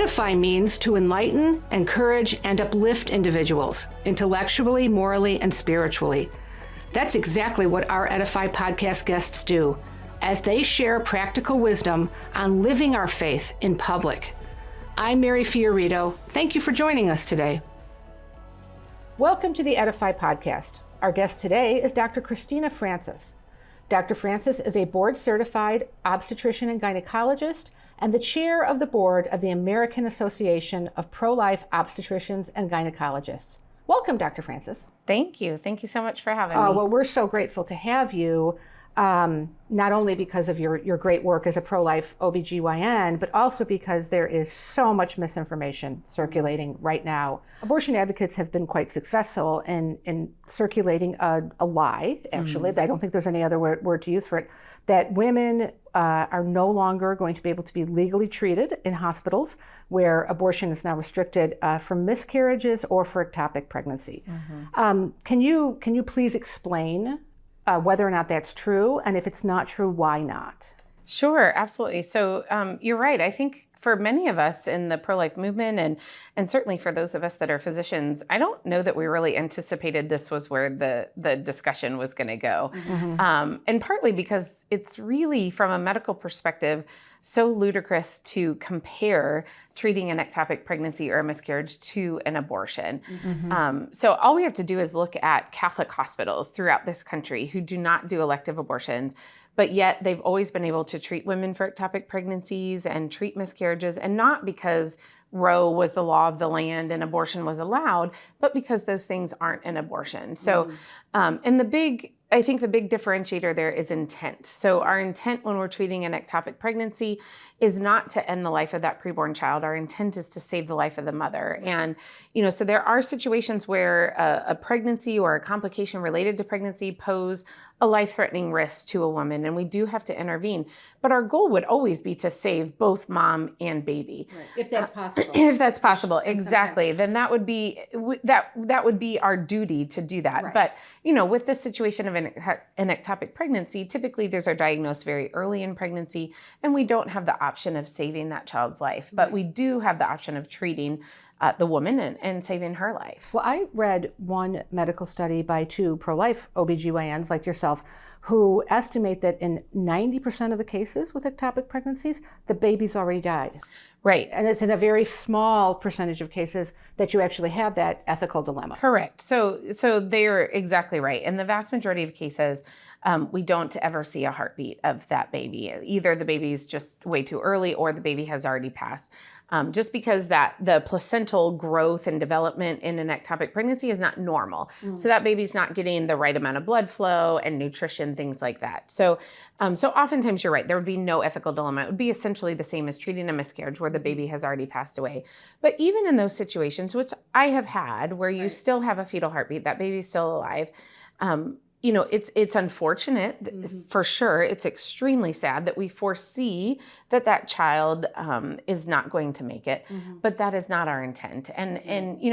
EDIFY means to enlighten, encourage, and uplift individuals, intellectually, morally, and spiritually. That's exactly what our EDIFY podcast guests do, as they share practical wisdom on living our faith in public. I'm Mary Fiorito. Thank you for joining us today. Welcome to the EDIFY Podcast. Our guest today is Dr. Christina Francis. Dr. Francis is a board-certified obstetrician and gynecologist and the chair of the board of the American Association of Pro-Life Obstetricians and Gynecologists. Welcome, Dr. Francis. Thank you. Thank you so much for having me. Well, we're so grateful to have you, not only because of your great work as a pro-life OBGYN, but also because there is so much misinformation circulating right now. Abortion advocates have been quite successful in circulating a lie, actually. I don't think there's any other word to use for it, that women are no longer going to be able to be legally treated in hospitals where abortion is now restricted for miscarriages or for ectopic pregnancy. Can you please explain whether or not that's true, and if it's not true, why not? Sure, absolutely. So you're right. I think for many of us in the pro-life movement, and certainly for those of us that are physicians, I don't know that we really anticipated this was where the discussion was going to go. And partly because it's really, from a medical perspective, so ludicrous to compare treating an ectopic pregnancy or a miscarriage to an abortion. So all we have to do is look at Catholic hospitals throughout this country who do not do elective abortions, but yet they've always been able to treat women for ectopic pregnancies and treat miscarriages, and not because Roe was the law of the land and abortion was allowed, but because those things aren't an abortion. So, I think the big differentiator there is intent. So our intent when we're treating an ectopic pregnancy is not to end the life of that preborn child. Our intent is to save the life of the mother. And, so there are situations where a pregnancy or a complication related to pregnancy pose a life-threatening risk to a woman, and we do have to intervene. But our goal would always be to save both mom and baby. Right. If that's possible. If that's possible, exactly. Then that would be our duty to do that. Right. But, with this situation of an ectopic pregnancy, typically those are diagnosed very early in pregnancy, and we don't have the option of saving that child's life. But we do have the option of treating the woman and saving her life. Well, I read one medical study by two pro-life OBGYNs like yourself who estimate that in 90% of the cases with ectopic pregnancies, the baby's already died. Right. And it's in a very small percentage of cases that you actually have that ethical dilemma. Correct. So they're exactly right. In the vast majority of cases, we don't ever see a heartbeat of that baby. Either the baby's just way too early or the baby has already passed. Just because the placental growth and development in an ectopic pregnancy is not normal. So that baby's not getting the right amount of blood flow and nutrition, things like that. So oftentimes you're right, there would be no ethical dilemma. It would be essentially the same as treating a miscarriage where the baby has already passed away. But even in those situations, which I have had, where you still have a fetal heartbeat, that baby's still alive, it's unfortunate for sure. It's extremely sad that we foresee that child is not going to make it, but that is not our intent. And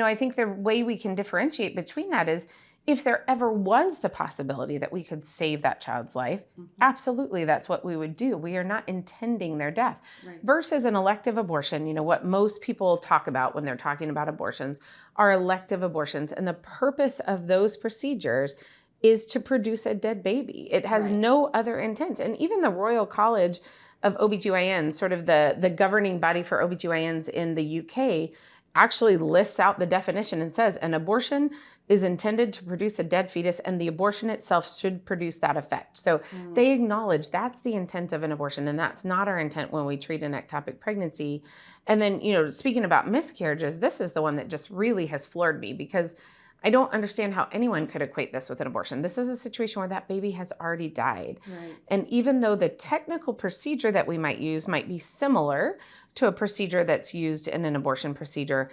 I think the way we can differentiate between that is if there ever was the possibility that we could save that child's life, absolutely, that's what we would do. We are not intending their death. Right. Versus an elective abortion, what most people talk about when they're talking about abortions are elective abortions. And the purpose of those procedures is to produce a dead baby. It has no other intent. And even the Royal College of OBGYNs, sort of the governing body for OBGYNs in the UK, actually lists out the definition and says an abortion is intended to produce a dead fetus, and the abortion itself should produce that effect. So they acknowledge that's the intent of an abortion, and that's not our intent when we treat an ectopic pregnancy. And then, speaking about miscarriages, this is the one that just really has floored me, because I don't understand how anyone could equate this with an abortion. This is a situation where that baby has already died. Right. And even though the technical procedure that we might use might be similar to a procedure that's used in an abortion procedure,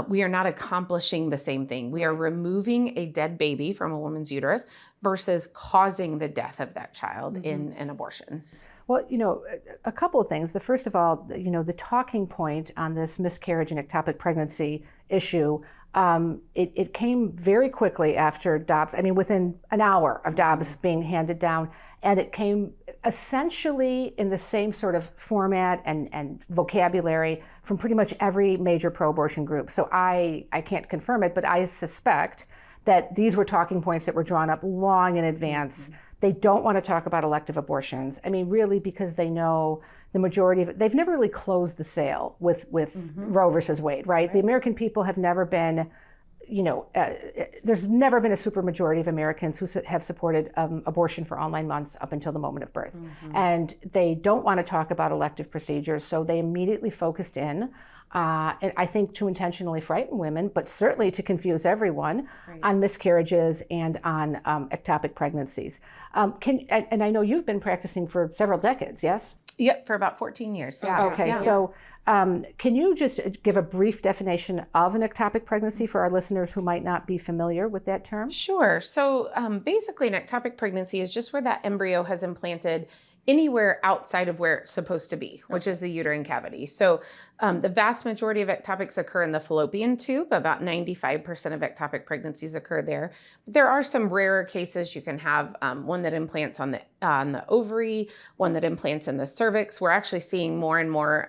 we are not accomplishing the same thing. We are removing a dead baby from a woman's uterus versus causing the death of that child in an abortion. Well, a couple of things. First of all, the talking point on this miscarriage and ectopic pregnancy issue, it came very quickly after Dobbs, within an hour of Dobbs being handed down. And it came essentially in the same sort of format and vocabulary from pretty much every major pro-abortion group. So I can't confirm it, but I suspect that these were talking points that were drawn up long in advance. They don't want to talk about elective abortions. I mean, really, because they know the majority of it, they've never really closed the sale with Roe versus Wade, right? The American people have never been, there's never been a supermajority of Americans who have supported abortion for all 9 months up until the moment of birth. And they don't want to talk about elective procedures, so they immediately focused in, and I think to intentionally frighten women, but certainly to confuse everyone, on miscarriages and on ectopic pregnancies. And I know you've been practicing for several decades, yes? Yep, for about 14 years. Okay, so can you just give a brief definition of an ectopic pregnancy for our listeners who might not be familiar with that term? Sure. So basically, an ectopic pregnancy is just where that embryo has implanted anywhere outside of where it's supposed to be, which is the uterine cavity. So the vast majority of ectopics occur in the fallopian tube. About 95% of ectopic pregnancies occur there. But there are some rarer cases. You can have one that implants on the ovary, one that implants in the cervix. We're actually seeing more and more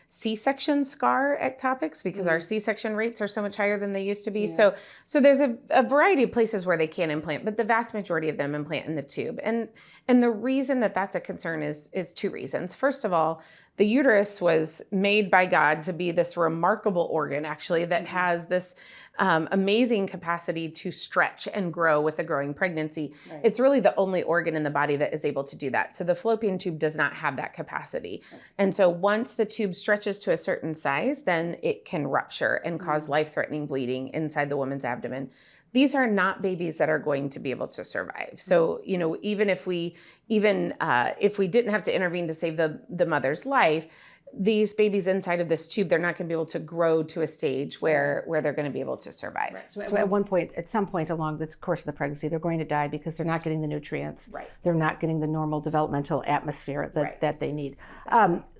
C-section scar ectopics because our C-section rates are so much higher than they used to be. So there's a variety of places where they can implant, but the vast majority of them implant in the tube. And the reason that that's a concern is two reasons. First of all, the uterus was made by God to be this remarkable organ, actually, that has this amazing capacity to stretch and grow with a growing pregnancy. It's really the only organ in the body that is able to do that. So the fallopian tube does not have that capacity. And so once the tube stretches to a certain size, then it can rupture and cause life-threatening bleeding inside the woman's abdomen. These are not babies that are going to be able to survive. So, even if we didn't have to intervene to save the mother's life, these babies inside of this tube, they're not going to be able to grow to a stage where they're going to be able to survive. So at some point along the course of the pregnancy, they're going to die because they're not getting the nutrients. They're not getting the normal developmental atmosphere that they need.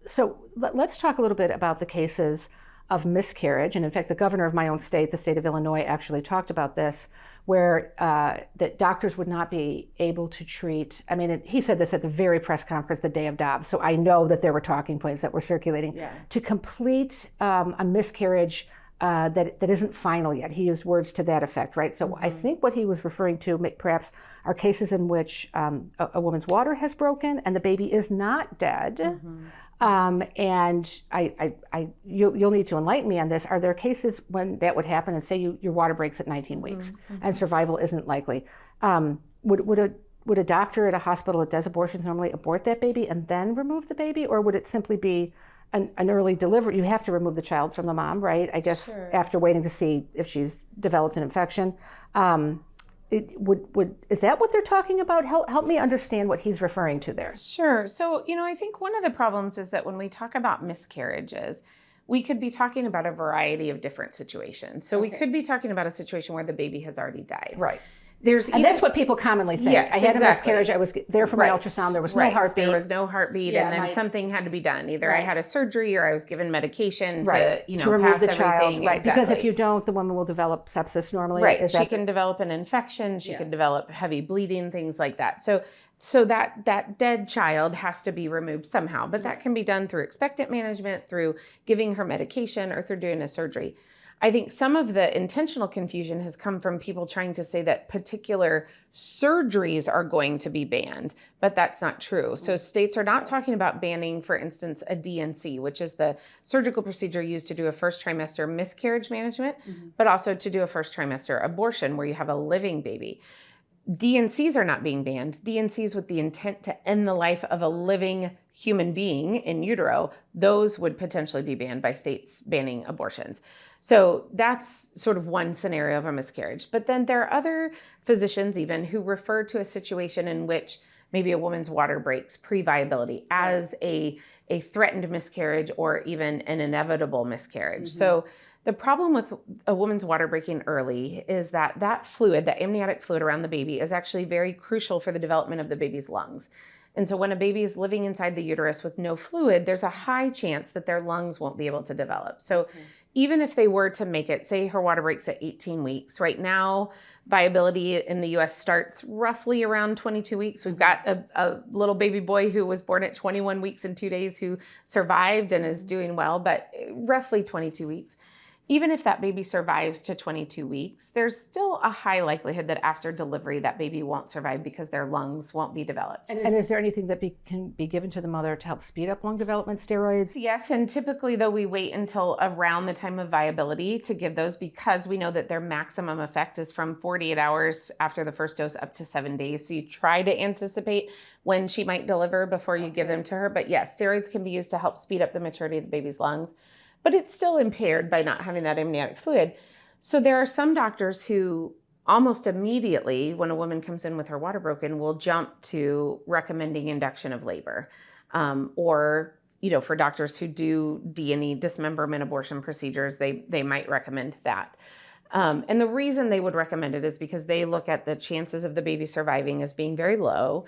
So let's talk a little bit about the cases of miscarriage. And in fact, the governor of my own state, the state of Illinois, actually talked about this, where that doctors would not be able to treat. I mean, he said this at the very press conference the day of Dobbs, so I know that there were talking points that were circulating. To complete a miscarriage that isn't final yet. He used words to that effect, right? So I think what he was referring to perhaps are cases in which a woman's water has broken and the baby is not dead. And you'll need to enlighten me on this. Are there cases when that would happen, and say your water breaks at 19 weeks and survival isn't likely? Would a doctor at a hospital that does abortions normally abort that baby and then remove the baby, or would it simply be an early delivery? You have to remove the child from the mom, right? I guess after waiting to see if she's developed an infection. Is that what they're talking about? Help me understand what he's referring to there. Sure. So, I think one of the problems is that when we talk about miscarriages, we could be talking about a variety of different situations. So we could be talking about a situation where the baby has already died. Right. And that's what people commonly think. Yes, I had a miscarriage. I was there for my ultrasound. There was no heartbeat. There was no heartbeat, and then something had to be done. Either I had a surgery or I was given medication to remove pass the child. everything. Right, because if you don't, the woman will develop sepsis normally. Right, she can develop an infection. She can develop heavy bleeding, things like that. So that dead child has to be removed somehow, but that can be done through expectant management, through giving her medication, or through doing a surgery. I think some of the intentional confusion has come from people trying to say that particular surgeries are going to be banned, but that's not true. So states are not talking about banning, for instance, a DNC, which is the surgical procedure used to do a first trimester miscarriage management, but also to do a first trimester abortion where you have a living baby. DNCs are not being banned. DNCs with the intent to end the life of a living human being in utero, those would potentially be banned by states banning abortions. So that's sort of one scenario of a miscarriage. But then there are other physicians even who refer to a situation in which maybe a woman's water breaks pre-viability as a threatened miscarriage or even an inevitable miscarriage. So the problem with a woman's water breaking early is that fluid, that amniotic fluid around the baby, is actually very crucial for the development of the baby's lungs. And so when a baby is living inside the uterus with no fluid, there's a high chance that their lungs won't be able to develop. So even if they were to make it, say her water breaks at 18 weeks, right now, viability in the US starts roughly around 22 weeks. We've got a little baby boy who was born at 21 weeks and 2 days who survived and is doing well, but roughly 22 weeks. Even if that baby survives to 22 weeks, there's still a high likelihood that after delivery, that baby won't survive because their lungs won't be developed. And is there anything that can be given to the mother to help speed up lung development, steroids? Yes, and typically, though, we wait until around the time of viability to give those because we know that their maximum effect is from 48 hours after the first dose up to 7 days. So you try to anticipate when she might deliver before you give them to her. But yes, steroids can be used to help speed up the maturity of the baby's lungs. But it's still impaired by not having that amniotic fluid. So there are some doctors who almost immediately, when a woman comes in with her water broken, will jump to recommending induction of labor. Or, for doctors who do D&E, dismemberment abortion procedures, they might recommend that. And the reason they would recommend it is because they look at the chances of the baby surviving as being very low.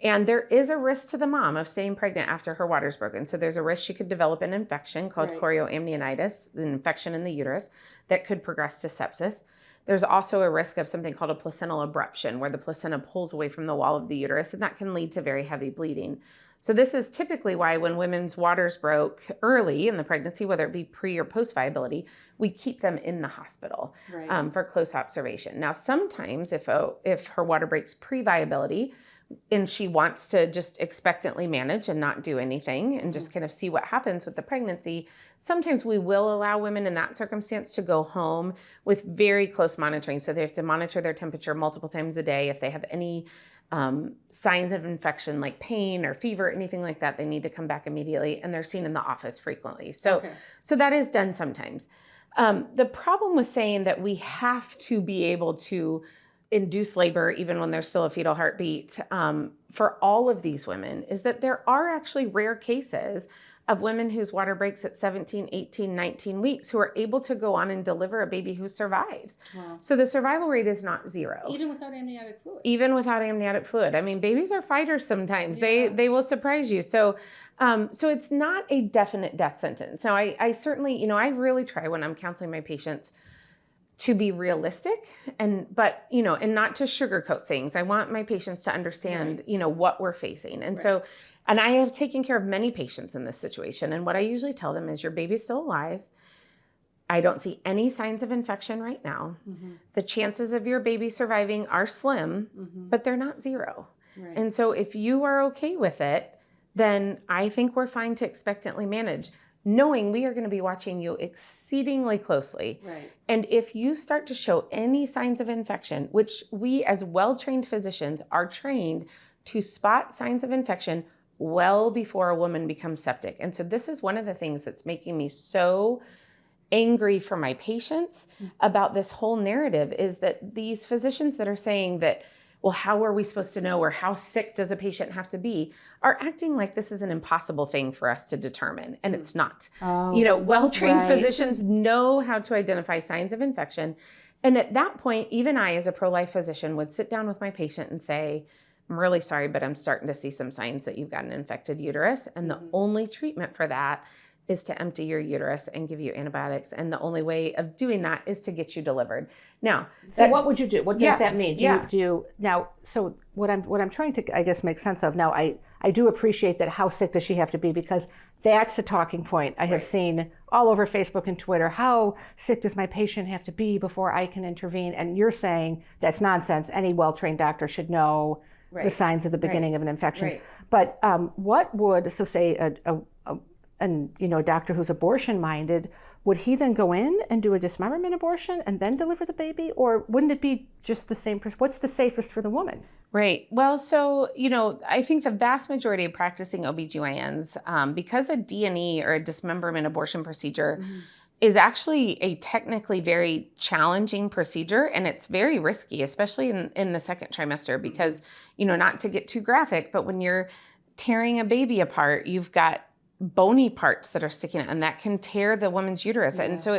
And there is a risk to the mom of staying pregnant after her water's broken. So there's a risk she could develop an infection called chorioamnionitis, an infection in the uterus that could progress to sepsis. There's also a risk of something called a placental abruption, where the placenta pulls away from the wall of the uterus, and that can lead to very heavy bleeding. So this is typically why when women's waters broke early in the pregnancy, whether it be pre or post viability, we keep them in the hospital for close observation. Now, sometimes if her water breaks pre-viability and she wants to just expectantly manage and not do anything and just kind of see what happens with the pregnancy, sometimes we will allow women in that circumstance to go home with very close monitoring. So they have to monitor their temperature multiple times a day. If they have any signs of infection like pain or fever, anything like that, they need to come back immediately, and they're seen in the office frequently. So that is done sometimes. The problem with saying that we have to be able to induce labor even when there's still a fetal heartbeat for all of these women is that there are actually rare cases of women whose water breaks at 17, 18, 19 weeks who are able to go on and deliver a baby who survives. Wow. So the survival rate is not zero. Even without amniotic fluid? Even without amniotic fluid. I mean, babies are fighters sometimes. Yeah. They will surprise you. So it's not a definite death sentence. Now, I certainly, I really try when I'm counseling my patients to be realistic but not to sugarcoat things. I want my patients to understand, what we're facing. And so, and I have taken care of many patients in this situation. And what I usually tell them is your baby's still alive. I don't see any signs of infection right now. The chances of your baby surviving are slim, but they're not zero. And so if you are okay with it, then I think we're fine to expectantly manage, knowing we are going to be watching you exceedingly closely. And if you start to show any signs of infection, which we as well-trained physicians are trained to spot signs of infection well before a woman becomes septic. And so this is one of the things that's making me so angry for my patients about this whole narrative is that these physicians that are saying that, well, how are we supposed to know, or how sick does a patient have to be, are acting like this is an impossible thing for us to determine. And it's not. Well-trained physicians know how to identify signs of infection. And at that point, even I, as a pro-life physician, would sit down with my patient and say, I'm really sorry, but I'm starting to see some signs that you've got an infected uterus. And the only treatment for that is to empty your uterus and give you antibiotics. And the only way of doing that is to get you delivered. Now, so what would you do? What does that mean? So what I'm trying to, I guess, make sense of now, I do appreciate that. How sick does she have to be? Because that's a talking point. I have seen all over Facebook and Twitter, how sick does my patient have to be before I can intervene? And you're saying that's nonsense. Any well-trained doctor should know the signs of the beginning of an infection. But what would, so say a doctor who's abortion-minded, would he then go in and do a dismemberment abortion and then deliver the baby? Or wouldn't it be just the same? What's the safest for the woman? Right. Well, so, I think the vast majority of practicing OBGYNs, because a D&E or a dismemberment abortion procedure is actually a technically very challenging procedure, and it's very risky, especially in the second trimester, because, not to get too graphic, but when you're tearing a baby apart, you've got bony parts that are sticking out, and that can tear the woman's uterus. And so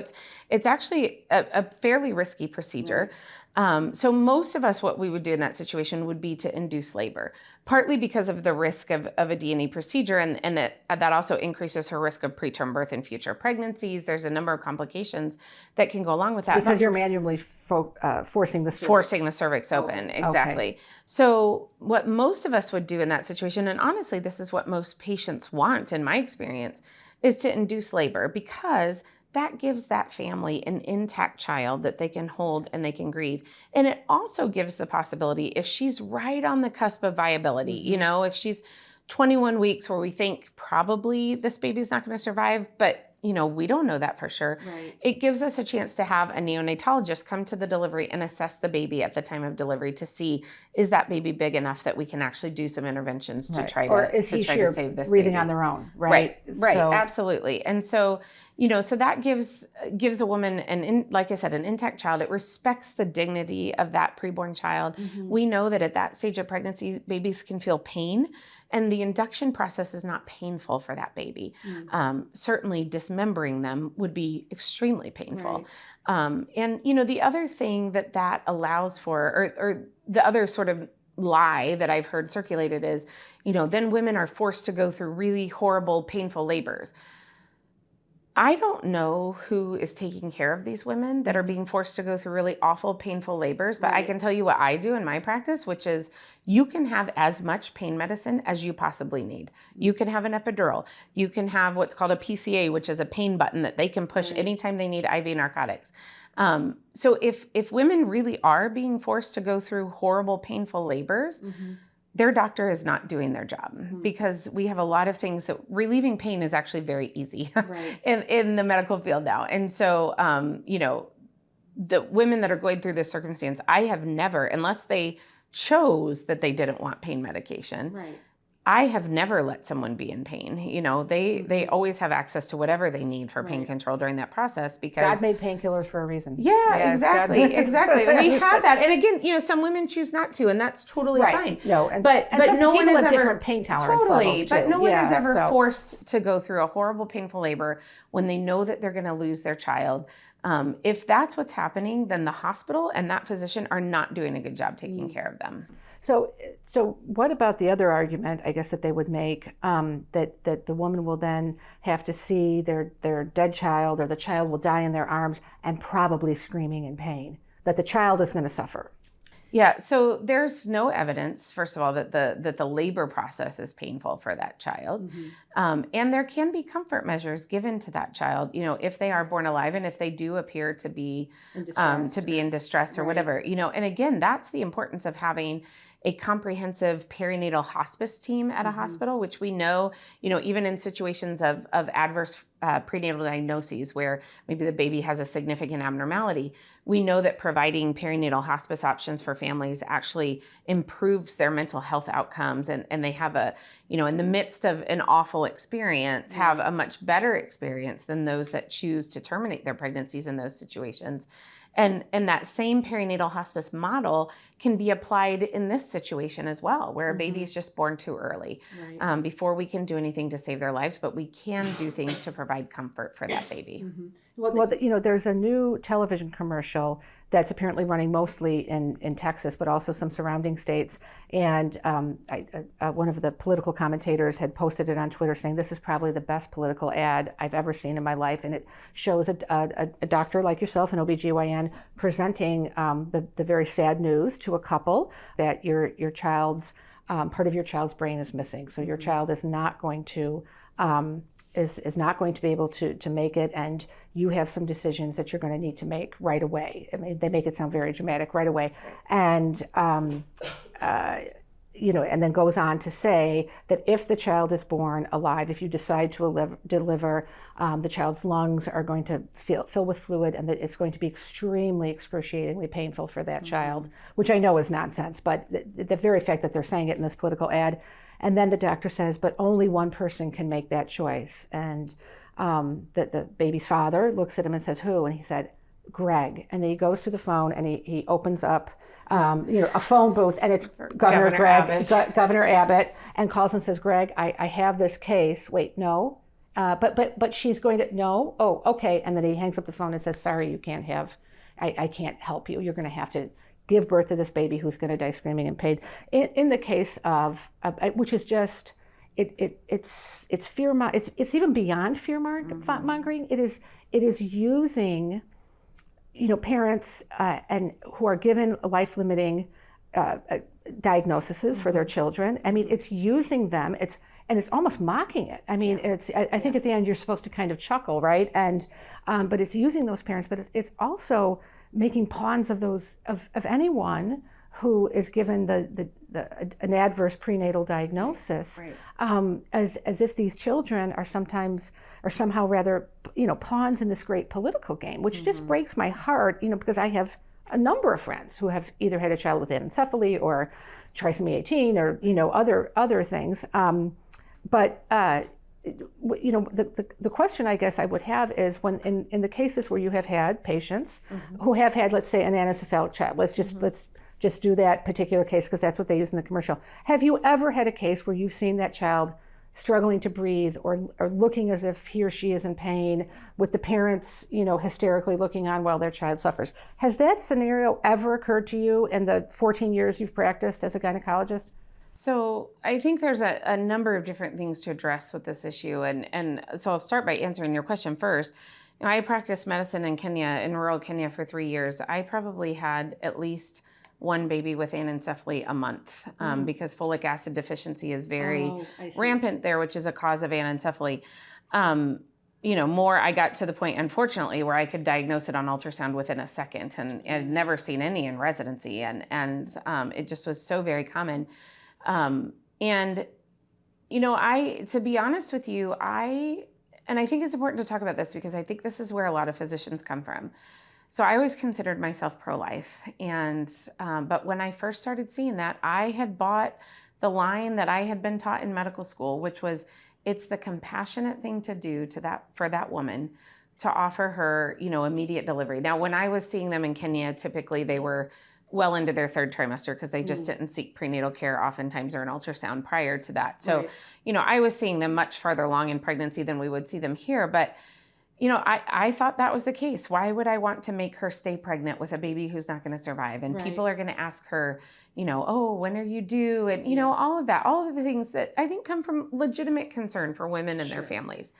it's actually a fairly risky procedure. So most of us, what we would do in that situation would be to induce labor, partly because of the risk of a D&E procedure, and that also increases her risk of preterm birth and future pregnancies. There's a number of complications that can go along with that. Because you're manually forcing the cervix. Forcing the cervix open, exactly. Okay. So what most of us would do in that situation, and honestly, this is what most patients want in my experience, is to induce labor, because that gives that family an intact child that they can hold and they can grieve. And it also gives the possibility, if she's right on the cusp of viability, you know, if she's 21 weeks where we think probably this baby's not going to survive, but you know, we don't know that for sure. Right. It gives us a chance to have a neonatologist come to the delivery and assess the baby at the time of delivery to see, is that baby big enough that we can actually do some interventions to try to save this breathing baby on their own, right? Right, so, absolutely. And so, you know, so that gives a woman like I said, an intact child. It respects the dignity of that preborn child. Mm-hmm. We know that at that stage of pregnancy, babies can feel pain, and the induction process is not painful for that baby. Mm. Certainly dismembering them would be extremely painful. Right. And, you know, the other thing that allows for, or the other sort of lie that I've heard circulated is, you know, then women are forced to go through really horrible, painful labors. I don't know who is taking care of these women that are being forced to go through really awful, painful labors, but I can tell you what I do in my practice, which is you can have as much pain medicine as you possibly need. You can have an epidural. You can have what's called a PCA, which is a pain button that they can push anytime they need IV narcotics. So if women really are being forced to go through horrible, painful labors, their doctor is not doing their job, because we have a lot of things that relieving pain is actually very easy in the medical field now. And so, you know, the women that are going through this circumstance, I have never, unless they chose that they didn't want pain medication, I have never let someone be in pain. You know, they always have access to whatever they need for pain control during that process, because God made painkillers for a reason. Yeah, exactly. We have that. And again, you know, some women choose not to, and that's totally fine. No, but no one has ever different pain tolerance levels too. But no one is ever forced to go through a horrible, painful labor when they know that they're going to lose their child. If that's what's happening, then the hospital and that physician are not doing a good job taking care of them. So what about the other argument, I guess, that they would make, that the woman will then have to see their dead child, or the child will die in their arms and probably screaming in pain, that the child is going to suffer? Yeah, so there's no evidence, first of all, that the labor process is painful for that child. And there can be comfort measures given to that child, you know, if they are born alive and if they do appear to be in distress or whatever, you know. And again, that's the importance of having a comprehensive perinatal hospice team at a hospital, which we know, you know, even in situations of adverse prenatal diagnoses where maybe the baby has a significant abnormality, we know that providing perinatal hospice options for families actually improves their mental health outcomes, and they have a, you know, in the midst of an awful experience, have a much better experience than those that choose to terminate their pregnancies in those situations. And that same perinatal hospice model can be applied in this situation as well, where a baby is just born too early, before we can do anything to save their lives, but we can do things to provide comfort for that baby. Well, you know, there's a new television commercial that's apparently running mostly in Texas, but also some surrounding states. And one of the political commentators had posted it on Twitter saying, this is probably the best political ad I've ever seen in my life. And it shows a doctor like yourself, an OBGYN, presenting the very sad news to a couple that your child's, part of your child's brain is missing. So your child is not going to is not going to be able to make it, and you have some decisions that you're going to need to make right away. I mean, they make it sound very dramatic, right away. And you know, and then goes on to say that if the child is born alive, if you decide to deliver, the child's lungs are going to fill with fluid, and that it's going to be extremely excruciatingly painful for that child, which I know is nonsense, but the very fact that they're saying it in this political ad. And then the doctor says, but only one person can make that choice. And the baby's father looks at him and says, who? And he said, Greg. And then he goes to the phone and he opens up you know, a phone booth, and it's Governor Abbott, and calls and says, Greg, I have this case. Wait, no. But she's going to, no? Oh, okay. And then he hangs up the phone and says, sorry, you can't have I can't help you. You're going to have to give birth to this baby who's going to die screaming in pain. In the case of, which is just, it's fear, it's even beyond fear mongering. It is using, parents and who are given life-limiting diagnoses for their children. I mean, it's using them. It's almost mocking it. I mean, I think at the end you're supposed to kind of chuckle, right? And but it's using those parents, but it's also making pawns of those of anyone who is given an adverse prenatal diagnosis, as if these children are somehow rather pawns in this great political game, which just breaks my heart, because I have a number of friends who have either had a child with anencephaly or trisomy 18 or other things. But the question I guess I would have is when in the cases where you have had patients who have had, let's say, an anencephalic child, let's just do that particular case because that's what they use in the commercial. Have you ever had a case where you've seen that child struggling to breathe or looking as if he or she is in pain, with the parents, hysterically looking on while their child suffers? Has that scenario ever occurred to you in the 14 years you've practiced as a gynecologist? So I think there's a number of different things to address with this issue. And so I'll start by answering your question first. I practiced medicine in Kenya, in rural Kenya, for 3 years. I probably had at least one baby with anencephaly a month because folic acid deficiency is very rampant there, which is a cause of anencephaly. I got to the point, unfortunately, where I could diagnose it on ultrasound within a second, and I'd never seen any in residency, and it just was so very common. To be honest with you, I think it's important to talk about this because I think this is where a lot of physicians come from. So I always considered myself pro-life, but when I first started seeing that, I had bought the line that I had been taught in medical school, which was, it's the compassionate thing to do for that woman to offer her, immediate delivery. Now, when I was seeing them in Kenya, typically they were well into their third trimester because they just didn't seek prenatal care oftentimes or an ultrasound prior to that. So, I was seeing them much farther along in pregnancy than we would see them here. But, I thought that was the case. Why would I want to make her stay pregnant with a baby who's not going to survive? And people are going to ask her, oh, when are you due? And, all of that, all of the things that I think come from legitimate concern for women and their families.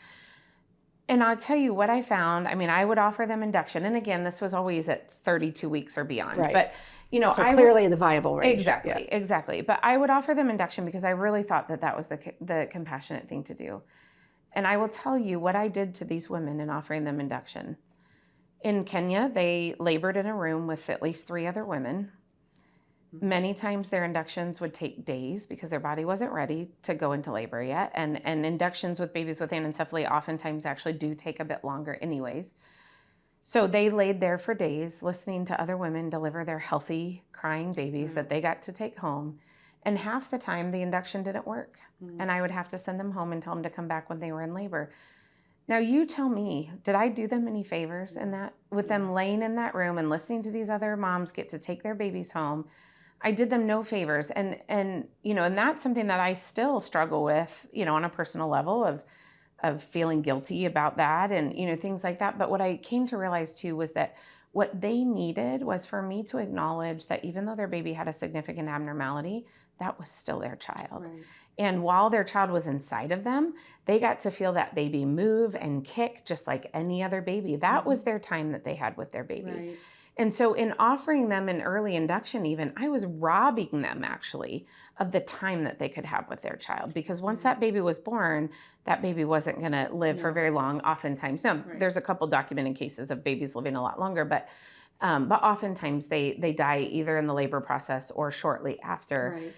And I'll tell you what I found. I mean, I would offer them induction. And again, this was always at 32 weeks or beyond. Right. But, so clearly in the viable range. Exactly. But I would offer them induction because I really thought that was the compassionate thing to do. And I will tell you what I did to these women in offering them induction. In Kenya, they labored in a room with at least 3 other women. Many times their inductions would take days because their body wasn't ready to go into labor yet. And inductions with babies with anencephaly oftentimes actually do take a bit longer anyways. So they laid there for days listening to other women deliver their healthy, crying babies that they got to take home. And half the time the induction didn't work. And I would have to send them home and tell them to come back when they were in labor. Now you tell me, did I do them any favors in that? With them laying in that room and listening to these other moms get to take their babies home, I did them no favors. And that's something that I still struggle with, on a personal level of feeling guilty about that and, things like that. But what I came to realize too was that what they needed was for me to acknowledge that even though their baby had a significant abnormality, that was still their child. Right. And while their child was inside of them, they got to feel that baby move and kick just like any other baby. That was their time that they had with their baby. Right. And so in offering them an early induction even, I was robbing them actually of the time that they could have with their child. Because once that baby was born, that baby wasn't going to live for very long oftentimes. Now, there's a couple documented cases of babies living a lot longer, but oftentimes they die either in the labor process or shortly after. Right.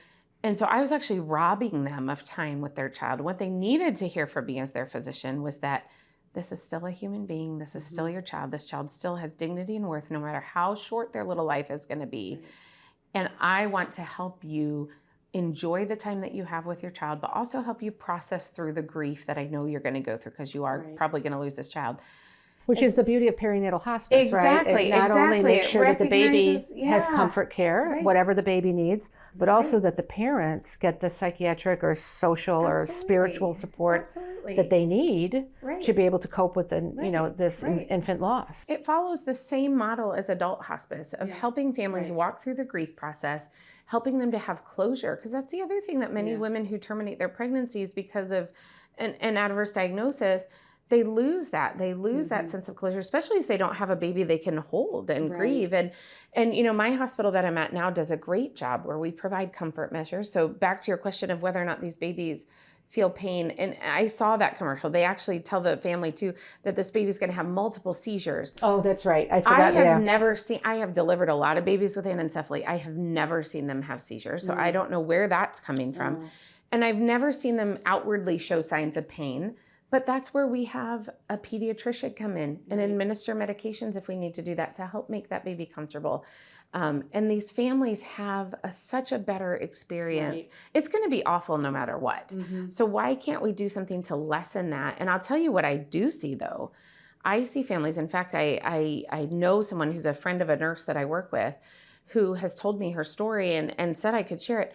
And so I was actually robbing them of time with their child. What they needed to hear from me as their physician was that this is still a human being. This is still your child. This child still has dignity and worth no matter how short their little life is going to be. Right. And I want to help you enjoy the time that you have with your child, but also help you process through the grief that I know you're going to go through because you are probably going to lose this child. Which is the beauty of perinatal hospice, exactly, right? It not only makes sure that the baby has yeah, comfort care, right, whatever the baby needs, but also right, that the parents get the psychiatric or social or absolutely, spiritual support absolutely, that they need right, to be able to cope with the, right, this right. infant loss. It follows the same model as adult hospice of Yeah, helping families right, walk through the grief process, helping them to have closure. Because that's the other thing that many yeah, women who terminate their pregnancies because of an adverse diagnosis, they lose that. They lose that sense of closure, especially if they don't have a baby they can hold and right, grieve. And my hospital that I'm at now does a great job where we provide comfort measures. So back to your question of whether or not these babies feel pain. And I saw that commercial. They actually tell the family too that this baby's going to have multiple seizures. Oh, that's right. I I forgot. have never seen, I have delivered a lot of babies with anencephaly. I have never seen them have seizures. So I don't know where that's coming from. And I've never seen them outwardly show signs of pain. But that's where we have a pediatrician come in and administer medications if we need to do that to help make that baby comfortable. And these families have such a better experience. Right. It's going to be awful no matter what. So why can't we do something to lessen that? And I'll tell you what I do see though. I see families. In fact, I know someone who's a friend of a nurse that I work with who has told me her story and said I could share it.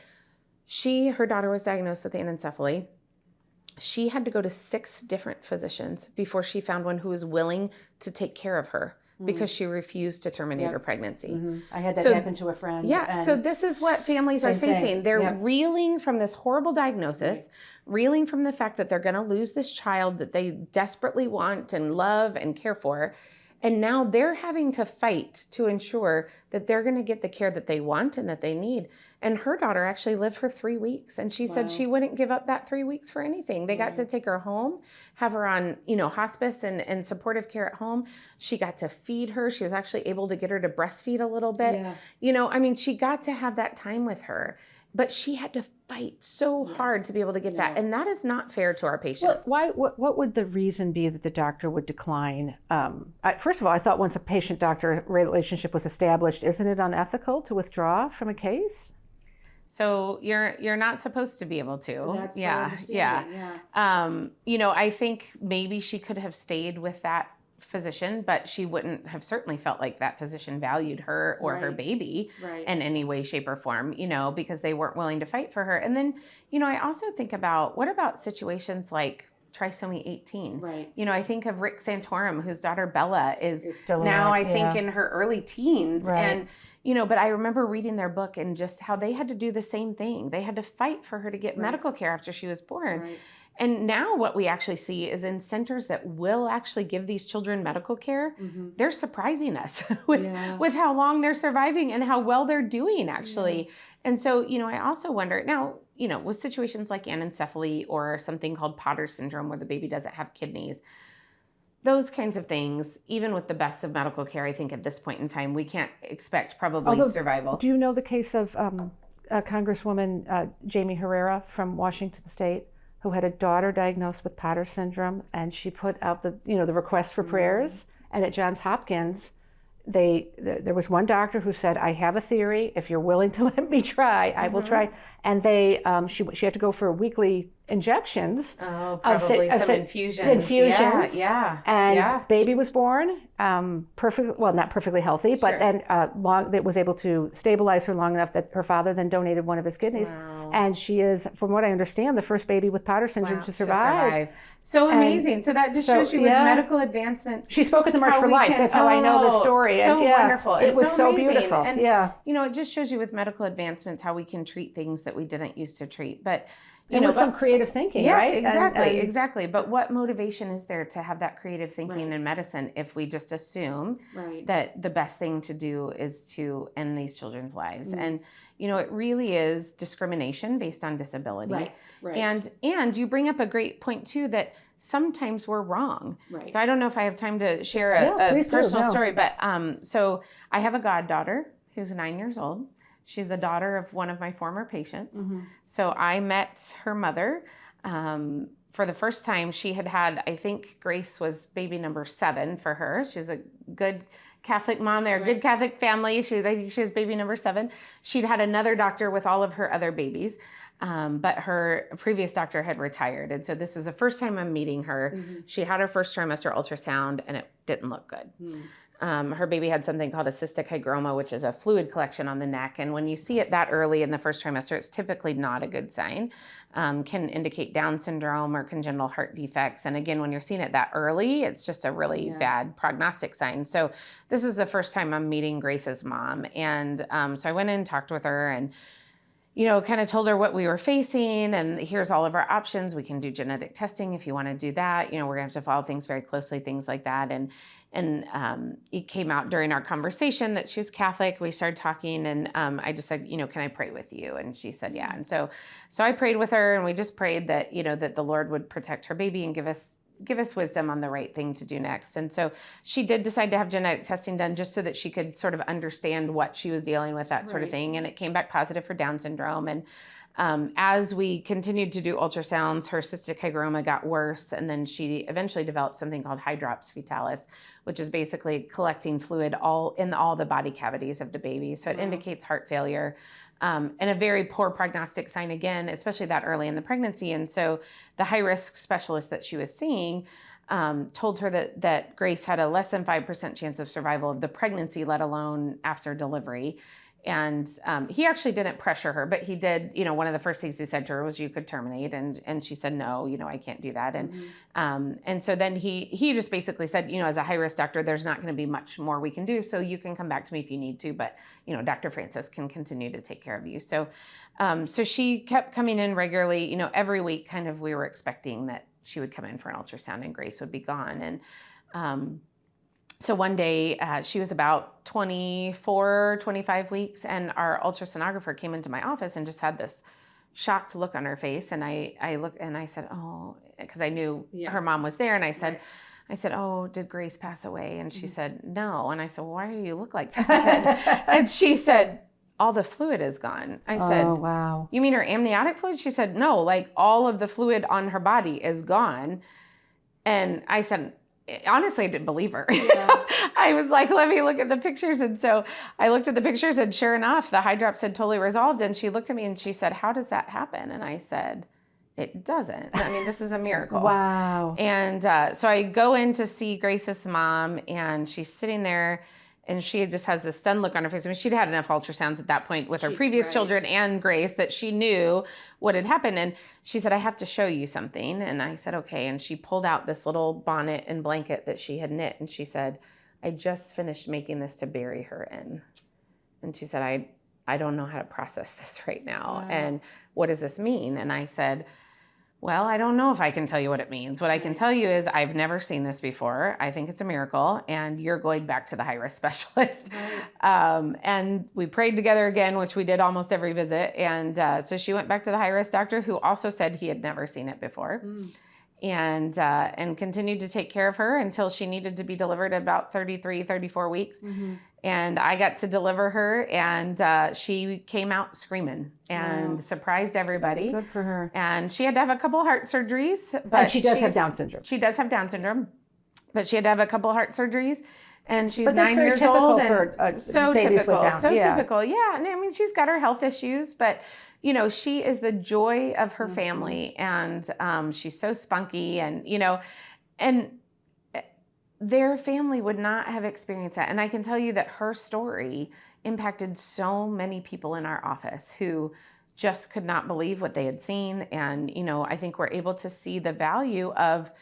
Her daughter was diagnosed with anencephaly. She had to go to 6 different physicians before she found one who was willing to take care of her because she refused to terminate her pregnancy. I had that happen to a friend. Yeah, so this is what families are facing. They're reeling from this horrible diagnosis, reeling from the fact that they're going to lose this child that they desperately want and love and care for. And now they're having to fight to ensure that they're going to get the care that they want and that they need. And her daughter actually lived for 3 weeks. And she said she wouldn't give up that 3 weeks for anything. They got to take her home, have her on, hospice and supportive care at home. She got to feed her. She was actually able to get her to breastfeed a little bit. Yeah. She got to have that time with her. But she had to fight so hard to be able to get that. And that is not fair to our patients. What would the reason be that the doctor would decline? First of all, I thought once a patient-doctor relationship was established, isn't it unethical to withdraw from a case? So you're not supposed to be able to. That's yeah. I think maybe she could have stayed with that physician, but she wouldn't have certainly felt like that physician valued her or her baby in any way, shape, or form, because they weren't willing to fight for her. And then, I also think about what about situations like trisomy 18? Right. I think of Rick Santorum, whose daughter Bella is still now, alive, I think, in her early teens. Right. And, but I remember reading their book and just how they had to do the same thing. They had to fight for her to get medical care after she was born. Right. And now what we actually see is in centers that will actually give these children medical care, they're surprising us with how long they're surviving and how well they're doing actually. Yeah. And so, I also wonder now, with situations like anencephaly or something called Potter syndrome where the baby doesn't have kidneys, those kinds of things, even with the best of medical care, I think at this point in time, we can't expect probably survival. Do you know the case of Congresswoman Jamie Herrera from Washington State, who had a daughter diagnosed with Potter syndrome, and she put out the request for prayers, and at Johns Hopkins, there was one doctor who said, I have a theory, if you're willing to let me try, I will try. And she had to go for weekly injections. Oh, probably some infusions. Yeah. And baby was born, not perfectly healthy, but then that was able to stabilize her long enough that her father then donated one of his kidneys. Wow. And she is, from what I understand, the first baby with Potter syndrome to survive. So amazing. So that just shows you with medical advancements. She spoke at the March for Life. That's how I know the story. So wonderful. It was so beautiful. And, it just shows you with medical advancements how we can treat things that we didn't used to treat. But with some creative thinking, right? Exactly. But what motivation is there to have that creative thinking in medicine if we just assume that the best thing to do is to end these children's lives? And, it really is discrimination based on disability. Right. And you bring up a great point too, that sometimes we're wrong. Right. So I don't know if I have time to share a personal story, but so I have a goddaughter who's 9 years old. She's the daughter of one of my former patients. So I met her mother for the first time. She had, I think Grace was baby number 7 for her. She's a good Catholic mom. They're a good Catholic family. I think she was baby number 7. She'd had another doctor with all of her other babies. But her previous doctor had retired. And so this was the first time I'm meeting her. She had her first trimester ultrasound and it didn't look good. Her baby had something called a cystic hygroma, which is a fluid collection on the neck. And when you see it that early in the first trimester, it's typically not a good sign. Can indicate Down syndrome or congenital heart defects. And again, when you're seeing it that early, it's just a really bad prognostic sign. So this is the first time I'm meeting Grace's mom. And so I went in and talked with her and kind of told her what we were facing and here's all of our options. We can do genetic testing if you want to do that. We're gonna have to follow things very closely, things like that. And it came out during our conversation that she was Catholic. We started talking and I just said, can I pray with you? And she said, yeah. And so I prayed with her and we just prayed that, that the Lord would protect her baby and give us wisdom on the right thing to do next. And so she did decide to have genetic testing done just so that she could sort of understand what she was dealing with, that sort of thing. And it came back positive for Down syndrome. And as we continued to do ultrasounds, her cystic hygroma got worse. And then she eventually developed something called hydrops fetalis, which is basically collecting fluid in all the body cavities of the baby. So it indicates heart failure. And a very poor prognostic sign again, especially that early in the pregnancy. And so the high-risk specialist that she was seeing told her that Grace had a less than 5% chance of survival of the pregnancy, let alone after delivery. And he actually didn't pressure her, but he did, one of the first things he said to her was you could terminate. And she said, no, I can't do that. And so then he just basically said, as a high-risk doctor, there's not going to be much more we can do. So you can come back to me if you need to, but, Dr. Francis can continue to take care of you. So she kept coming in regularly, every week kind of we were expecting that she would come in for an ultrasound and Grace would be gone. And so one day she was about 24, 25 weeks and our ultrasonographer came into my office and just had this shocked look on her face. And I looked and I said, oh, because I knew her mom was there. And I said, oh, did Grace pass away? And she said, no. And I said, well, why do you look like that? And she said, all the fluid is gone. I said, oh, wow. You mean her amniotic fluid? She said, no, like all of the fluid on her body is gone. And I said, honestly, I didn't believe her. Yeah. I was like, let me look at the pictures. And so I looked at the pictures and sure enough, the hydrops had totally resolved. And she looked at me and she said, how does that happen? And I said, it doesn't. I mean, this is a miracle. Wow. And so I go in to see Grace's mom and she's sitting there and she just has this stunned look on her face. I mean, she'd had enough ultrasounds at that point with her previous children and Grace that she knew what had happened. And she said, I have to show you something. And I said, okay. And she pulled out this little bonnet and blanket that she had knit. And she said, I just finished making this to bury her in. And she said, I don't know how to process this right now. Wow. And what does this mean? And I said, well, I don't know if I can tell you what it means. What I can tell you is I've never seen this before. I think it's a miracle, and you're going back to the high-risk specialist. Right. And we prayed together again, which we did almost every visit. And so she went back to the high-risk doctor, who also said he had never seen it before, and continued to take care of her until she needed to be delivered at about 33, 34 weeks. Mm-hmm. And I got to deliver her, and she came out screaming and surprised everybody. Good for her. And she had to have a couple heart surgeries. But and she does have Down syndrome. She does have Down syndrome, but she had to have a couple heart surgeries. And she's 9 years old. For so babies typical. With Down. So typical. Yeah. And I mean, she's got her health issues, but she is the joy of her family, and she's so spunky, and and their family would not have experienced that. And I can tell you that her story impacted so many people in our office who just could not believe what they had seen. And, I think we're able to see the value of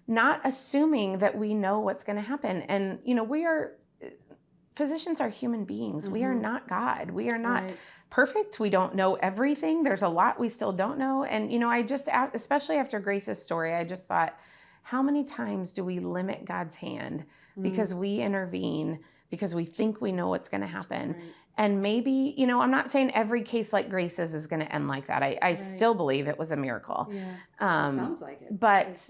not assuming that we know what's going to happen. And, physicians are human beings. Mm-hmm. We are not God. We are not perfect. We don't know everything. There's a lot we still don't know. And, I just, especially after Grace's story, I just thought, how many times do we limit God's hand because we intervene, because we think we know what's going to happen? Right. And maybe, I'm not saying every case like Grace's is going to end like that. I still believe it was a miracle. Yeah, sounds like it. But,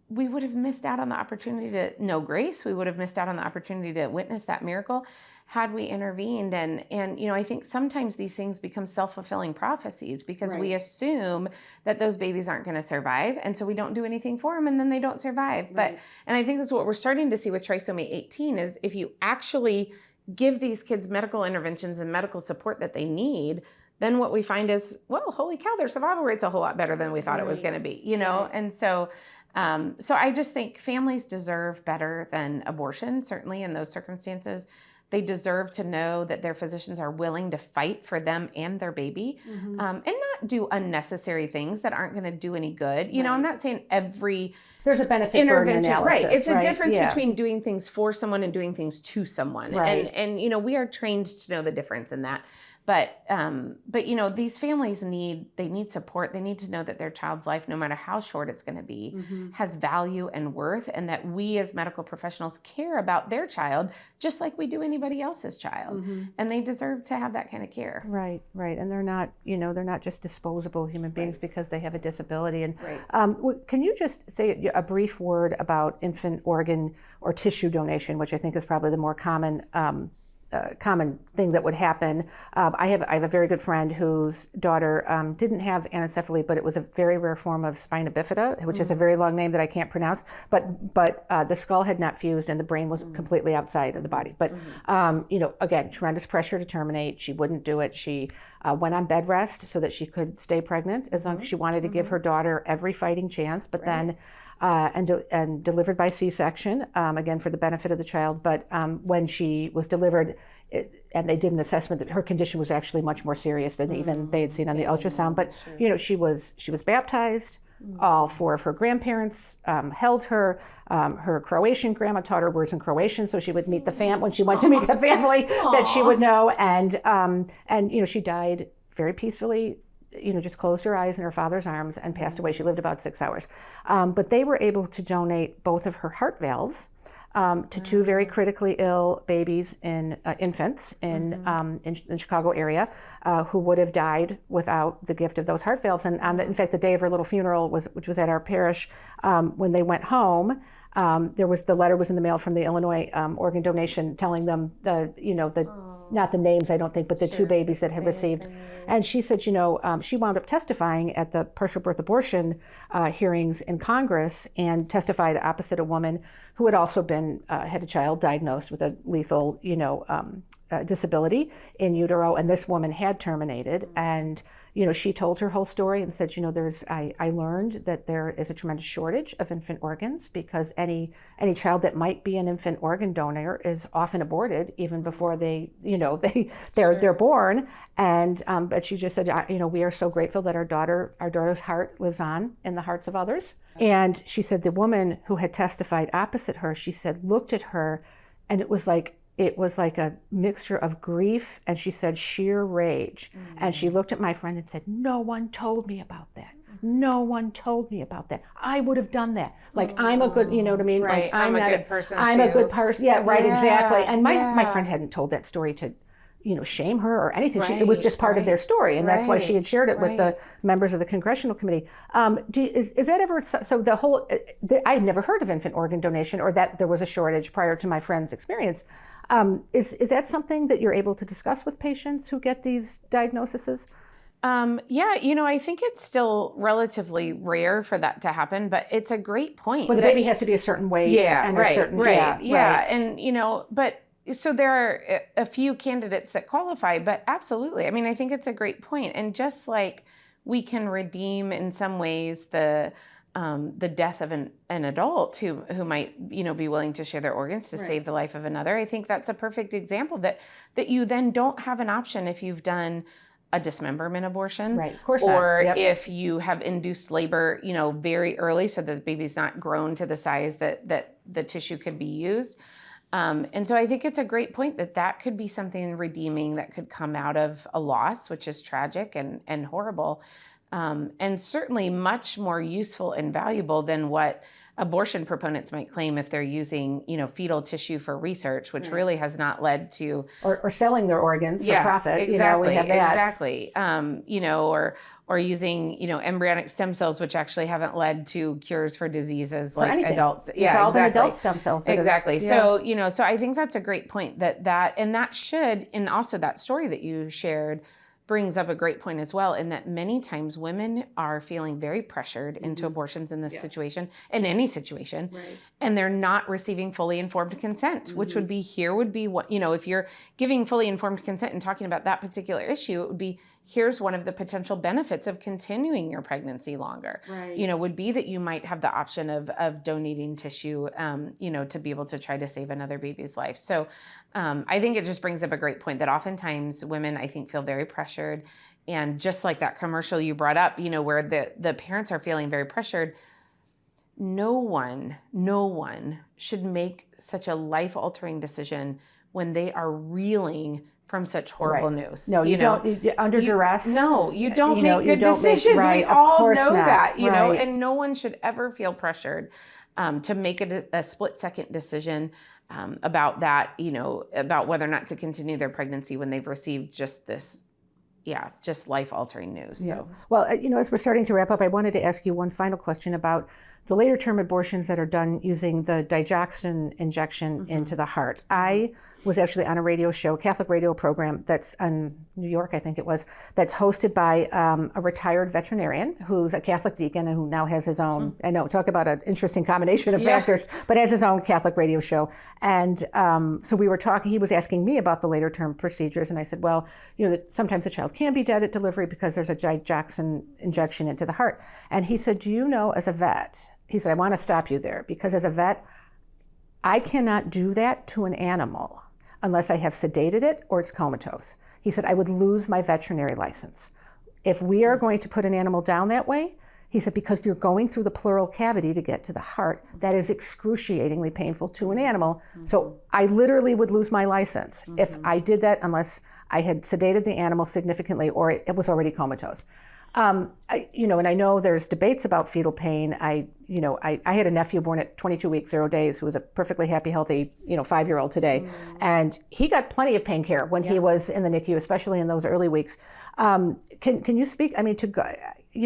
we would have missed out on the opportunity to know Grace. We would have missed out on the opportunity to witness that miracle had we intervened. And I think sometimes these things become self-fulfilling prophecies because we assume that those babies aren't going to survive. And so we don't do anything for them, and then they don't survive. Right. And I think that's what we're starting to see with trisomy 18 is if you actually give these kids medical interventions and medical support that they need, then what we find is, well, holy cow, their survival rate's a whole lot better than we thought it was going to be, you know? And so I just think families deserve better than abortion, certainly in those circumstances. They deserve to know that their physicians are willing to fight for them and their baby, and not do unnecessary things that aren't going to do any good. You know, I'm not saying there's a benefit burden analysis. Right. It's a difference between doing things for someone and doing things to someone. Right. And you know, we are trained to know the difference in that. But you know, these families need support. They need to know that their child's life, no matter how short it's going to be, has value and worth, and that we as medical professionals care about their child just like we do anybody else's child. And they deserve to have that kind of care. Right. And they're not just disposable human beings because they have a disability. And can you just say a brief word about infant organ or tissue donation, which I think is probably the more common thing that would happen. I have a very good friend whose daughter didn't have anencephaly, but it was a very rare form of spina bifida, which is a very long name that I can't pronounce. But the skull had not fused and the brain was completely outside of the body. But you know, again, tremendous pressure to terminate. She wouldn't do it. She went on bed rest so that she could stay pregnant as long as she wanted to give her daughter every fighting chance. But then. And delivered by C-section, again, for the benefit of the child. But when she was delivered, and they did an assessment that her condition was actually much more serious than even they had seen on the ultrasound. But, you know, she was baptized. All four of her grandparents held her. Her Croatian grandma taught her words in Croatian, so she would meet the when she went to meet the family that she would know. And you know, she died very peacefully. You know, just closed her eyes in her father's arms and passed away. She lived about 6 hours. But they were able to donate both of her heart valves to two very critically ill babies infants in the Chicago area who would have died without the gift of those heart valves. And in fact, the day of her little funeral, which was at our parish, when they went home, the letter was in the mail from the Illinois organ donation telling them not the names, I don't think, but the two babies that had received. And she said, you know, she wound up testifying at the partial birth abortion hearings in Congress and testified opposite a woman who had also had a child diagnosed with a lethal, disability in utero. And this woman had terminated. And, you know, she told her whole story and said, you know, I learned that there is a tremendous shortage of infant organs because any child that might be an infant organ donor is often aborted even before they're born. And but she just said, you know, we are so grateful that our daughter's heart lives on in the hearts of others. And she said the woman who had testified opposite her, she said, looked at her, and it was like a mixture of grief and she said sheer rage. And she looked at my friend and said, no one told me about that. No one told me about that. I would have done that. Like, I'm a good, you know what I mean? Right. Like, I'm a good person I'm too. a good person. Yeah, right, exactly. And my friend hadn't told that story to, you know, shame her or anything. It was just part of their story. And that's why she had shared it with the members of the congressional committee. Is that ever, so the whole, I had never heard of infant organ donation or that there was a shortage prior to my friend's experience. Is that something that you're able to discuss with patients who get these diagnoses? Yeah, you know, I think it's still relatively rare for that to happen, but it's a great point. Well, the baby has to be a certain weight. Yeah, and right, a certain, right. And, you know, but so there are a few candidates that qualify, but absolutely. I mean, I think it's a great point. And just like we can redeem in some ways the death of an adult who might, you know, be willing to share their organs to save the life of another. I think that's a perfect example that you then don't have an option if you've done a dismemberment abortion, right? Of course or not. Yep. if you have induced labor, you know, very early, so that the baby's not grown to the size that the tissue could be used. And so I think it's a great point that could be something redeeming that could come out of a loss, which is tragic and horrible. And certainly much more useful and valuable than what abortion proponents might claim if they're using, you know, fetal tissue for research, which really has not led to or selling their organs for profit. Exactly, you know, we have that. Exactly. You know, or using, you know, embryonic stem cells, which actually haven't led to cures for diseases like anything. Adults. It's all been adult stem cells. Exactly. So, you know, so I think that's a great point that should, and also that story that you shared brings up a great point as well, in that many times women are feeling very pressured into abortions in this situation, in any situation, and they're not receiving fully informed consent, which would be what, you know, if you're giving fully informed consent and talking about that particular issue, it would be, here's one of the potential benefits of continuing your pregnancy longer. Right. You know, would be that you might have the option of donating tissue, you know, to be able to try to save another baby's life. So I think it just brings up a great point that oftentimes women, I think, feel very pressured. And just like that commercial you brought up, you know, where the parents are feeling very pressured, no one should make such a life-altering decision when they are reeling from such horrible news. No, you don't. Under duress. No, you don't make good decisions. We all know that, you know, and no one should ever feel pressured to make a split-second decision about that, you know, about whether or not to continue their pregnancy when they've received just this, just life-altering news. Yeah. So, well, you know, as we're starting to wrap up, I wanted to ask you one final question about the later term abortions that are done using the digoxin injection into the heart. I was actually on a radio show, Catholic radio program that's in New York, I think it was, that's hosted by a retired veterinarian who's a Catholic deacon and who now has his own, I know, talk about an interesting combination of factors, but has his own Catholic radio show. And so we were talking, he was asking me about the later term procedures, and I said, well, you know, sometimes the child can be dead at delivery because there's a digoxin injection into the heart. And he said, do you know, as a vet, he said, I want to stop you there because as a vet, I cannot do that to an animal unless I have sedated it or it's comatose. He said, I would lose my veterinary license. If we are going to put an animal down that way, he said, because you're going through the pleural cavity to get to the heart, that is excruciatingly painful to an animal. So I literally would lose my license if I did that unless I had sedated the animal significantly or it was already comatose. You know, and I know there's debates about fetal pain. I had a nephew born at 22 weeks, 0 days, who was a perfectly happy, healthy, 5-year-old today. And he got plenty of pain care when he was in the NICU, especially in those early weeks. Can you speak, I mean,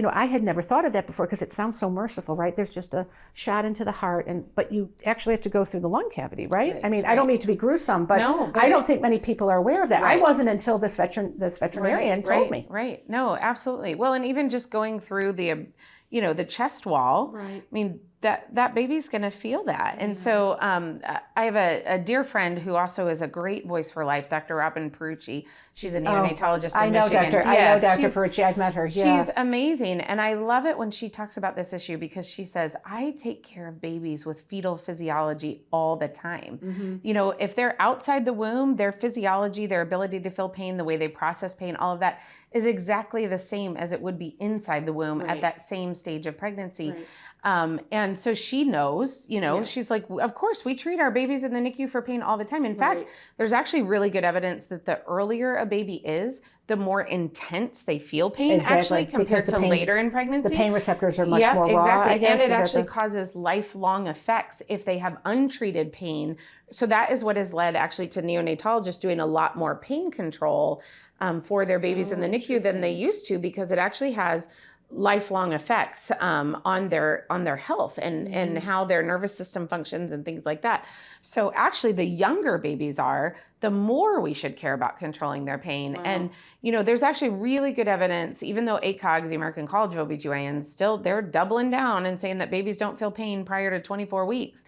I had never thought of that before because it sounds so merciful, right? There's just a shot into the heart, but you actually have to go through the lung cavity, right? I mean, I don't mean to be gruesome, but I don't think many people are aware of that. I wasn't until this veterinarian told me. Right. No, absolutely. Well, and even just going through the chest wall, I mean, that baby's going to feel that. And so I have a dear friend who also is a great voice for life, Dr. Robin Perucci. She's a neonatologist in Michigan. I know Dr. Perucci. I've met her. Yeah. She's amazing. And I love it when she talks about this issue because she says, I take care of babies with fetal physiology all the time. You know, if they're outside the womb, their physiology, their ability to feel pain, the way they process pain, all of that is exactly the same as it would be inside the womb at that same stage of pregnancy. And so she knows, she's like, of course, we treat our babies in the NICU for pain all the time. In fact, there's actually really good evidence that the earlier a baby is, the more intense they feel pain actually compared to later in pregnancy. The pain receptors are much more raw, I guess. And it actually causes lifelong effects if they have untreated pain. So that is what has led actually to neonatologists doing a lot more pain control for their babies in the NICU than they used to, because it actually has lifelong effects on their health and how their nervous system functions and things like that. So actually the younger babies are, the more we should care about controlling their pain. And, there's actually really good evidence, even though ACOG, the American College of OBGYNs, still they're doubling down and saying that babies don't feel pain prior to 24 weeks.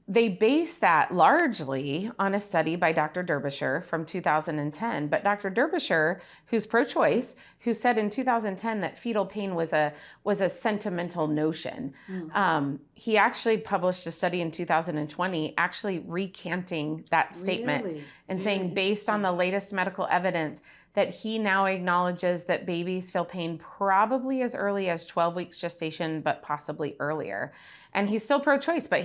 They base that largely on a study by Dr. Derbyshire from 2010. But Dr. Derbyshire, who's pro-choice, who said in 2010 that fetal pain was a sentimental notion. He actually published a study in 2020 actually recanting that statement and saying, based on the latest medical evidence, that he now acknowledges that babies feel pain probably as early as 12 weeks gestation, but possibly earlier. And he's still pro-choice, but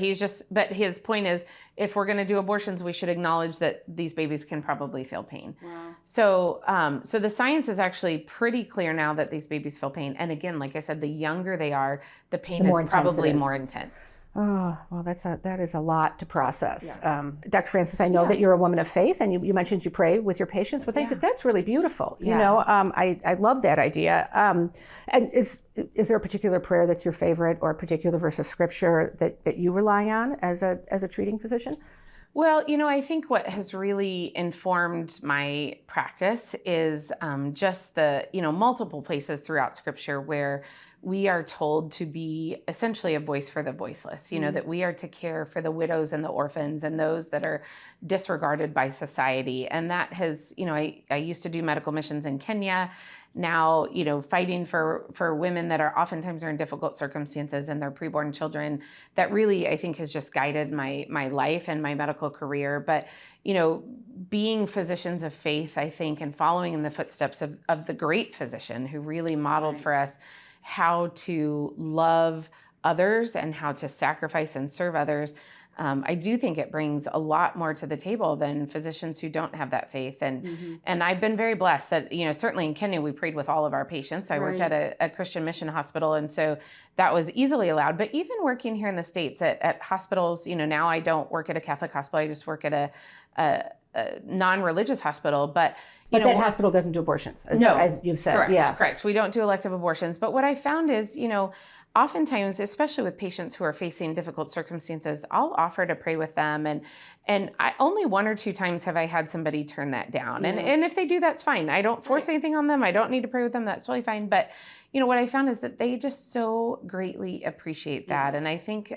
but his point is, if we're going to do abortions, we should acknowledge that these babies can probably feel pain. So the science is actually pretty clear now that these babies feel pain. And again, like I said, the younger they are, the pain is probably more intense. Oh, well, that is a lot to process. Dr. Francis, I know that you're a woman of faith, and you mentioned you pray with your patients, but I think that's really beautiful. I love that idea. And is there a particular prayer that's your favorite, or a particular verse of scripture that you rely on as a treating physician? Well, I think what has really informed my practice is just the, multiple places throughout scripture where we are told to be essentially a voice for the voiceless, that we are to care for the widows and the orphans and those that are disregarded by society. And that has, I used to do medical missions in Kenya. Now, fighting for women that are oftentimes are in difficult circumstances and their preborn children, that really, I think, has just guided my life and my medical career. But, being physicians of faith, I think, and following in the footsteps of the great physician who really modeled for us how to love others and how to sacrifice and serve others. I do think it brings a lot more to the table than physicians who don't have that faith. And I've been very blessed that, certainly in Kenya, we prayed with all of our patients. I worked at a Christian mission hospital, and so that was easily allowed. But even working here in the States at hospitals, now I don't work at a Catholic hospital. I just work at a non-religious hospital. But that hospital doesn't do abortions, as you've said. Correct. We don't do elective abortions. But what I found is, oftentimes, especially with patients who are facing difficult circumstances, I'll offer to pray with them. And I, only 1 or 2 times have I had somebody turn that down. And if they do, that's fine. I don't force anything on them. I don't need to pray with them. That's totally fine. But, what I found is that they just so greatly appreciate that. And I think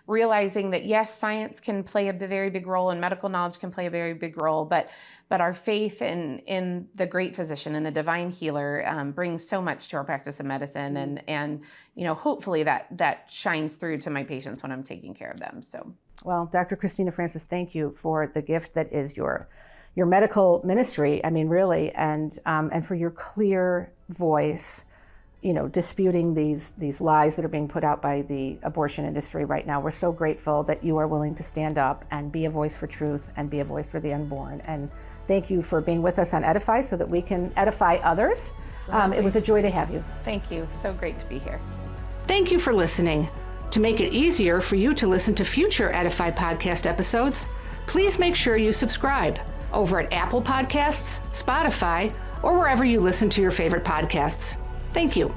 realizing that, yes, science can play a very big role and medical knowledge can play a very big role, but our faith in the great physician and the divine healer brings so much to our practice of medicine. And hopefully that shines through to my patients when I'm taking care of them. So, well, Dr. Christina Francis, thank you for the gift that is your medical ministry. I mean, really, and for your clear voice, disputing these lies that are being put out by the abortion industry right now. We're so grateful that you are willing to stand up and be a voice for truth and be a voice for the unborn. And thank you for being with us on EDIFY so that we can edify others. It was a joy to have you. Thank you. So great to be here. Thank you for listening. To make it easier for you to listen to future EDIFY podcast episodes, please make sure you subscribe over at Apple Podcasts, Spotify, or wherever you listen to your favorite podcasts. Thank you.